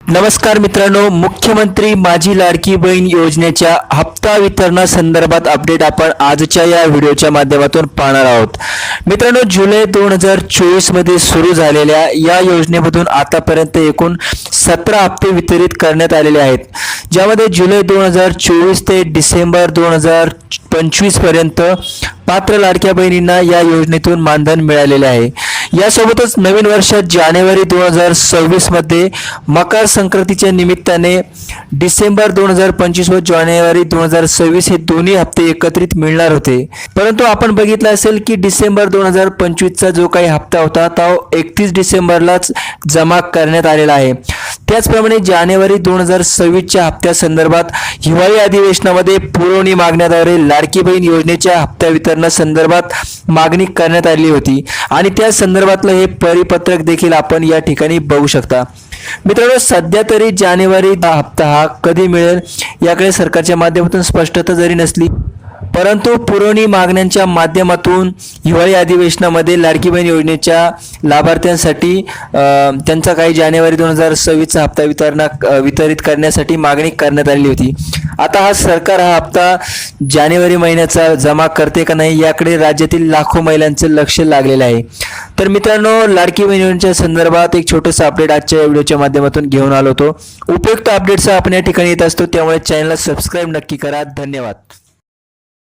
नमस्कार मित्रांनो, मुख्यमंत्री माझी लाडकी बहीण योजनेच्या हप्ता वितरणासंदर्भात अपडेट आपण आजच्या या व्हिडिओच्या माध्यमातून पाहणार आहोत. मित्रांनो, जुलै 2024 मध्ये सुरू झालेल्या या योजनेमधून आतापर्यंत एकूण 17 हप्ते वितरित करण्यात आलेले आहेत, ज्यामध्ये जुलै 2024 ते डिसेंबर 2025 पर्यंत पात्र लाडक्या बहिणींना या योजनेतून मानधन मिळालेले आहे. यासोबतच नवीन वर्षात जानेवारी 2026 मध्ये मकर संक्रांतीच्या निमित्ताने डिसेंबर 2025 व जानेवारी 2026 हे दोन्ही हप्ते एकत्रित मिळणार होते. परंतु आपण बघितलं असेल की डिसेंबर 2025 चा जो काही हप्ता होता तो 31 डिसेंबरलाच जमा करण्यात आलेला आहे. त्याचप्रमाणे जानेवारी 2026 च्या हप्त्यासंदर्भात हिवाळी अधिवेशनामध्ये पुरवणी मागण्याद्वारे लाडकी बहीण योजनेच्या हप्त्या वितरणासंदर्भात मागणी करण्यात आली होती आणि त्या संदर्भातलं हे परिपत्रक देखील आपण या ठिकाणी बघू शकता. मित्रांनो, सध्या तरी जानेवारी हप्ता हा कधी मिळेल याकडे सरकारच्या माध्यमातून स्पष्टता जरी नसली, परंतु पुरवणी मागण्यांच्या माध्यमातून हिवाळी अधिवेशनामध्ये लाडकी बहीण योजनेच्या लाभार्थ्यांसाठी त्यांचा काही जानेवारी 2026 हप्ता वितरित करण्यासाठी मागणी करण्यात आली होती. आता सरकार हा हप्ता जानेवारी महिन्याचा जमा करते का नाही याकडे राज्यातील लाखो महिलांचं लक्ष लागलेलं आहे. तर मित्रांनो, लाडकी बहीण योजनेच्या संदर्भात एक छोटंसं अपडेट आजच्या व्हिडिओच्या माध्यमातून घेऊन आलो होतो. उपयुक्त अपडेट्स आपण या ठिकाणी येत असतो, त्यामुळे चॅनलला सबस्क्राईब नक्की करा. धन्यवाद.